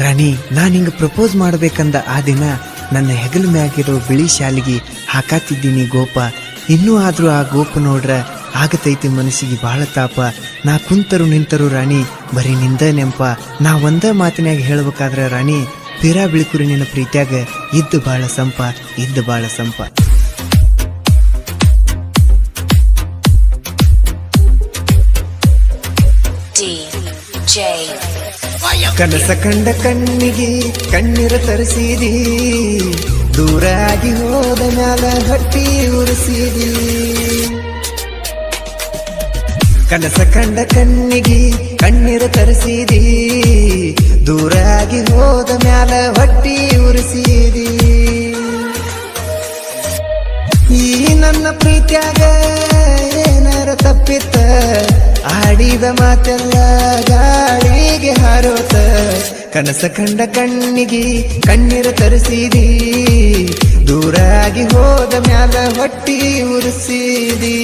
ರಾಣಿ, ನಾನು ಹಿಂಗ ಪ್ರಪೋಸ್ ಮಾಡ್ಬೇಕಂದ ಆ ದಿನ ನನ್ನ ಹೆಗಲ ಮ್ಯಾಗಿರೋ ಬಿಳಿ ಶಾಲಿಗೆ ಹಾಕಾತಿದ್ದೀನಿ ಗೋಪ. ಇನ್ನೂ ಆದ್ರೂ ಆ ಗೋಪ ನೋಡ್ರ ಆಗತೈತಿ ಮನಸ್ಸಿಗೆ ಬಹಳ ತಾಪ. ನಾ ಕುಂತರು ನಿಂತರು ರಾಣಿ ಬರೀ ನಿಂದ ನೆಂಪ. ನಾ ಒಂದ ಮಾತಿನಾಗ ಹೇಳ್ಬೇಕಾದ್ರ ರಾಣಿ, ಪಿರಾ ಬಿಳಿಕುರಿ ನಿನ್ನ ಪ್ರೀತ್ಯಾಗ ಇದ್ದು ಬಾಳ ಸಂಪ, ಇದ್ದು ಬಾಳ ಸಂಪ. ಕನಸ ಕಂಡ ಕಣ್ಣಿಗೆ ಕಣ್ಣೀರ ತರಿಸಿದಿ, ದೂರಾಗಿ ಹೋದ ಮ್ಯಾಲ ಹೊಟ್ಟಿ ಉರಿಸಿದಿ. ಕನಸ ಕಂಡ ಕಣ್ಣಿಗೆ ಕಣ್ಣೀರ ತರಿಸಿದಿ, ದೂರಾಗಿ ಹೋದ ಮ್ಯಾಲ ಹೊಟ್ಟಿ ಉರಿಸಿದಿ. ಈ ನನ್ನ ಪ್ರೀತ್ಯಾಗ ಏನಾರ ತಪ್ಪಿತ್ತ, ಆಡಿದ ಮಾತೆಲ್ಲ ಗಾಳಿಗೆ ಹಾರೋತ. ಕನಸ ಕಂಡ ಕಣ್ಣಿಗೆ ಕಣ್ಣೀರ ತರಿಸಿದಿ, ದೂರಾಗಿ ಹೋದ ಮ್ಯಾಲ ಹೊಟ್ಟಿ ಉರಿಸಿದಿ.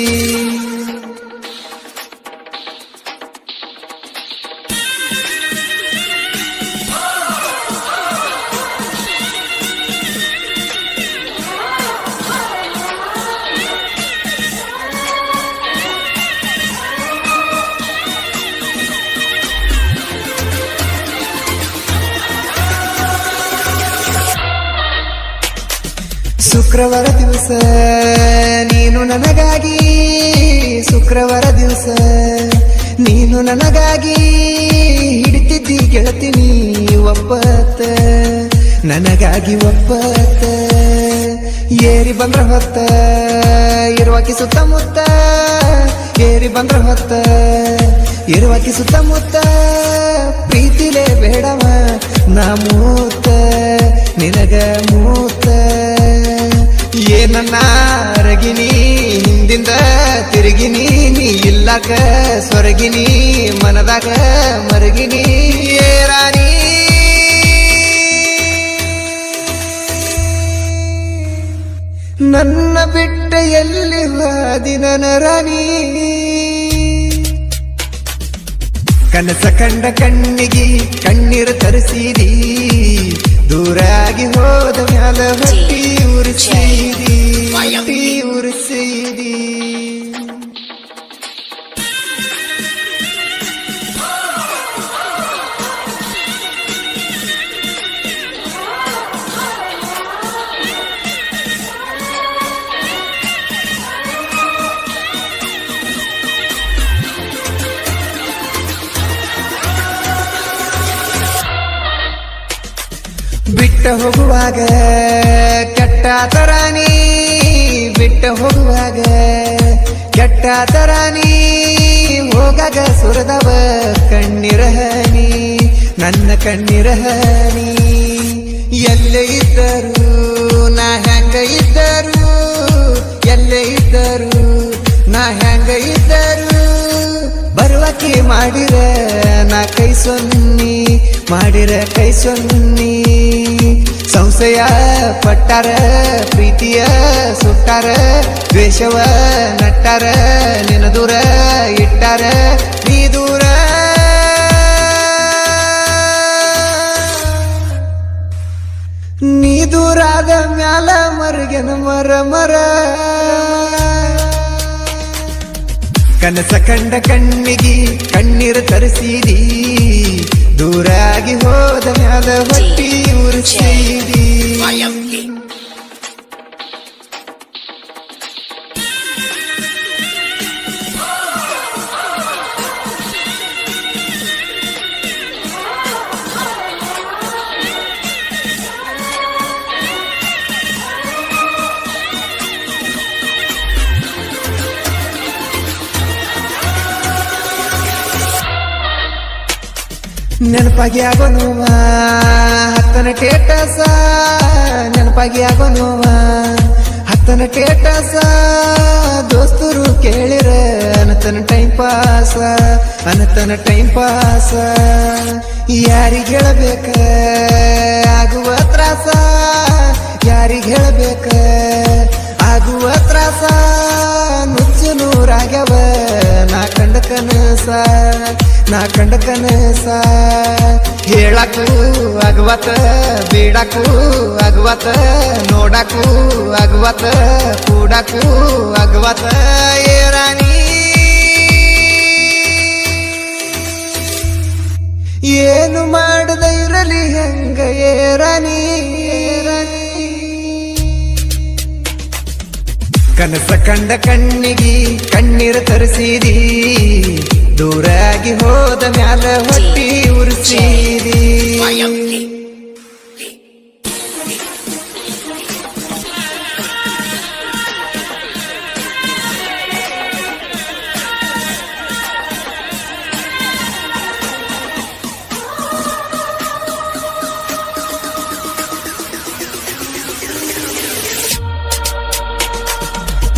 ಶುಕ್ರವಾರ ದಿವಸ ನೀನು ನನಗಾಗಿ, ಶುಕ್ರವಾರ ದಿವಸ ನೀನು ನನಗಾಗಿ ಹಿಡಿತಿದ್ದಿ ಗೆಳತಿನಿ ಒಪ್ಪತ್ತ, ನನಗಾಗಿ ಒಪ್ಪತ್ತ. ಏರಿ ಬಂದ್ರ ಹೊತ್ತ ಇರುವಾಕಿ ಸುತ್ತಮುತ್ತ, ಏರಿ ಬಂದ್ರ ಹೊತ್ತ ಇರುವಾಕಿ ಸುತ್ತಮುತ್ತ. ಪ್ರೀತಿಲೇ ಬೇಡವ ನಾ ಮೂತ, ನಿನಗ ಮೂತ. ಏನನ್ನ ರಗಿನಿ ಹಿಂದಿಂದ ತಿರುಗಿನಿ, ನೀ ಇಲ್ಲಾಕ ಸ್ವರ್ಗಿನಿ ಮನದಾಗ ಮರಗಿನಿ. ಏ ರಾಣಿ, ನನ್ನ ಬಿಟ್ಟ ಎಲ್ಲಿ ಹಾದಿ ನನ್ನ ರಾಣಿ. ಕನಸ ಕಂಡ ಕಣ್ಣಿಗೆ ಕಣ್ಣೀರು ತರಿಸಿದಿ, ದೂರಾಗಿ ಹೋದ ಮ್ಯಾಲ ಹೊಟ್ಟಿ ಉರಿಸಿದಿ, ಹೊಟ್ಟಿ ಉರಿಸಿದಿ. ಬಿಟ್ಟ ಹೋಗುವಾಗ ಕೆಟ್ಟ ತರಾನಿ, ಬಿಟ್ಟ ಹೋಗುವಾಗ ಕೆಟ್ಟ ತರಾನಿ. ಹೋಗಾಗ ಸುರದವ ಕಣ್ಣೀರ ಹನಿ, ನನ್ನ ಕಣ್ಣೀರ ಹನಿ. ಎಲ್ಲೇ ಇದ್ದರು ನಾ ಹೆಂಗ ಇದ್ದರು, ಎಲ್ಲೇ ಇದ್ದರು ನಾ ಹೆಂಗ ಇದ್ದರು. ಬರುವಕಿ ಮಾಡಿರ ನಾ ಕೈ ಸೊನ್ನಿ, ಮಾಡಿರ ಕೈ ಸೊನ್ನಿ. ಸಂಶಯ ಪಟ್ಟಾರ ಪ್ರೀತಿಯ ಸುಟ್ಟಾರ, ದ್ವೇಷವ ನಟ್ಟಾರ ನಿನ ದೂರ ಇಟ್ಟಾರ. ನೀ ದೂರ ನೀ ದೂರಾದ ಮ್ಯಾಲ ಮರಗೆನ ಮರ ಮರ. ಕನಸ ಕಂಡ ಕಣ್ಣಿಗೆ ಕಣ್ಣೀರು ತರಿಸಿದಿ, ದೂರಾಗಿ ಹೋದ ಮ್ಯಾಲ ಹೊಟ್ಟಿ ಉರಿಸಿದಿ. ನೆನಪಾಗಿ ಆಗೋ ನೋವ ಹತ್ತನ ಟೇಟಸ, ನೆನಪಾಗಿ ಆಗೋ ನೋವ ಹತ್ತನ ಟೇಟಸ. ದೋಸ್ತರು ಕೇಳಿರ ಅನತನ ಟೈಮ್ ಪಾಸ, ಅನತನ ಟೈಮ್ ಪಾಸ. ಯಾರಿಗೆ ಹೇಳಬೇಕ ಆಗುವ ತ್ರಾಸ, ಯಾರಿಗೆ ಹೇಳಬೇಕ ಆಗುವ ತ್ರಾಸ. ನುಚ್ಚು ನೂರಾಗ್ಯವ ನಾ ಕಂಡ ಕನಸ, ನಾ ಕಂಡ ಕನಸ. ಹೇಳಕ್ಕೂ ಅಗವತ ಬೇಡಕ್ಕೂ ಅಗವತ ನೋಡಕ್ಕೂ ಅಗವತ ಕೂಡಕ್ಕೂ ಅಗವತ ಏ ರಾಣಿ ಏನು ಮಾಡದ ಇರಲಿ ಹೆಂಗ ಏ ರಾಣಿ ಕನಸ ಕಂಡ ಕಣ್ಣಿಗಿ ಕಣ್ಣೀರು ತರಿಸಿದಿ ದೂರಾಗಿ ಹೋದ ಮ್ಯಾಲ ಹೊಟ್ಟಿ ಉರ್ಸಿದಿ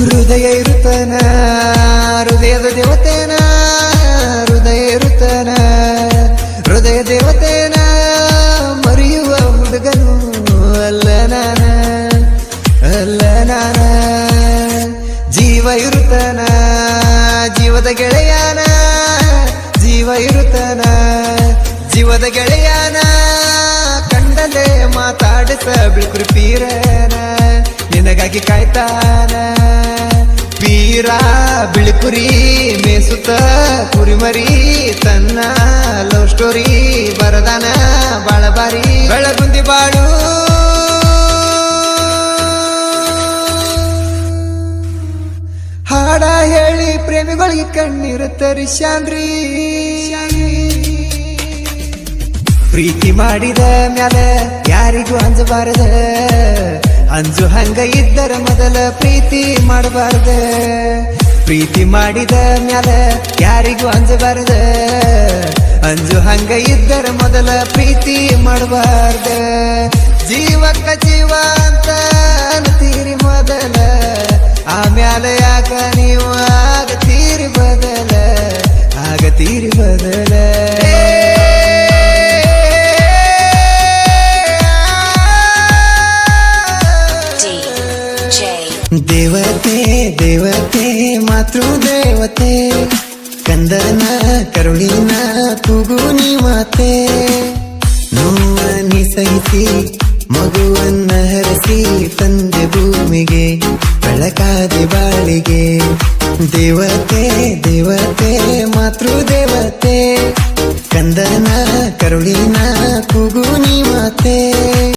ಹೃದಯ ಇರುತ್ತನ ಹೃದಯದ ದೇವತೇನ ಹೃದಯ ಇರುತ್ತನ ಹೃದಯ ದೇವತೇನ ಮರೆಯುವ ಹುಡುಗನು ಅಲ್ಲ ನಾನ ಜೀವ ಇರುತ್ತನ ಜೀವದ ಗೆಳೆಯನ ಜೀವ ಇರುತ್ತನ ಜೀವದ ಗೆಳೆಯನ ಕಂಡಲೆ ಮಾತಾಡಿಸ ಬಿಳ್ಕುರಿ ಪೀರನ ನಿನಗಾಗಿ ಕಾಯ್ತಾನ ಪೀರ ಬಿಳಿಕುರಿ ಮೇಸುತ್ತ ಕುರಿಮರಿ ತನ್ನ ಲವ್ ಸ್ಟೋರಿ ಬರದಾನ ಬಾಳಬಾರಿ ಬೆಳಗುಂದಿ ಬಾಳು ಹಾಡ ಹೇಳಿ ಪ್ರೇಮಿಗಳಿಗೆ ಕಣ್ಣೀರು ತರಿಸ್ಯಾನ್ರಿ ಪ್ರೀತಿ ಮಾಡಿದ ಮ್ಯಾಲ ಯಾರಿಗೂ ಅಂಜಬಾರದ ಅಂಜು ಹಂಗ ಇದ್ದರ ಮೊದಲ ಪ್ರೀತಿ ಮಾಡಬಾರ್ದ ಪ್ರೀತಿ ಮಾಡಿದ ಮ್ಯಾಲ ಯಾರಿಗೂ ಅಂಜಬಾರ್ದ ಅಂಜು ಹಂಗ ಇದ್ದರ ಮೊದಲ ಪ್ರೀತಿ ಮಾಡಬಾರ್ದ ಜೀವಕ್ಕ ಜೀವ ಅಂತ ಅಂತೀರಿ ಮೊದಲ ಆಮ್ಯಾಲ ಯಾಕ ನೀವು ಆಗತೀರಿ ಬದಲ ದೇವತೆ ದೇವತೆ ಮಾತೃ ದೇವತೆ ಕಂದನ ಕರುಣಿನ ಕೂಗುನಿ ಮಾತೆ ನೋವನಿ ಸಹಿಸಿ ಮಗುವನ್ನ ಹರಸಿ ತಂದೆ ಭೂಮಿಗೆ ಬೆಳಕಾದೆ ಬಾಳಿಗೆ ದೇವತೆ